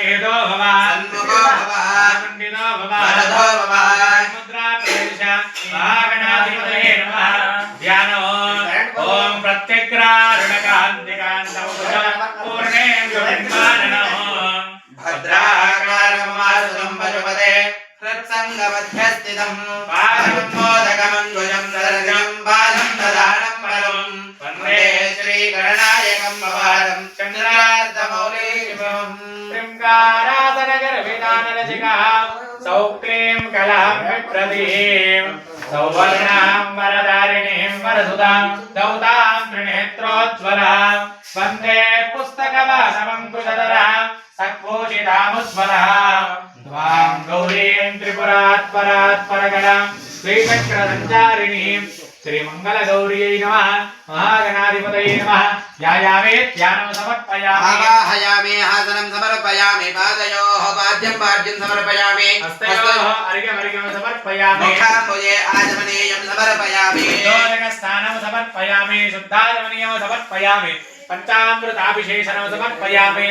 ఏదో భవ సన్ముఖో భవ పండితో భవ వరదో భవ ముద్రా ప్రవేశ వాగణాధిపతయే నమః ధ్యానో ఓం ప్రత్యగ్రారుణకాంతికాంతం పూర్ణేంద్రమాననో భద్రాకారమాసుతం పశుపతే హృత్సంగమధ్యస్థితం పాదమోదకమంగుజం దర్శనం బాలం దదానం పరం వందే శ్రీగణనాయకం భవారం చంద్రార్ధమౌళీశివం ృంగారాసనగర్భిదానరసికः సౌక్లీం కలాం విప్రదీం సౌవర్ణాం వరదారిణీం వరసుతాం దౌతాం త్రినేత్రోజ్వలాం వందే పుస్తకవాసమంకుశధరాం సత్భూషితాముజ్వలాం త్వాం గౌరీం త్రిపురాత్పరాత్పరగణాం శ్రీచక్రసంచారిణీం శ్రీమంగళగౌర్यै నమః మహాగణాధిపతయే నమః ధ్యాయామే ధ్యానం సమర్పయామి ఆవాహయామి ఆసనం సమర్పయామి పాదయోః పాద్యం పాద్యం సమర్పయామి హస్తయోః అర్ఘ్యమర్ఘ్యం సమర్పయామి ముఖాంబుజే ఆచమనీయం సమర్పయామి స్థానం సమర్పయామి శుద్ధాచమనీయం సమర్పయామి పంచామృతాభిషేచనం సమర్పయామి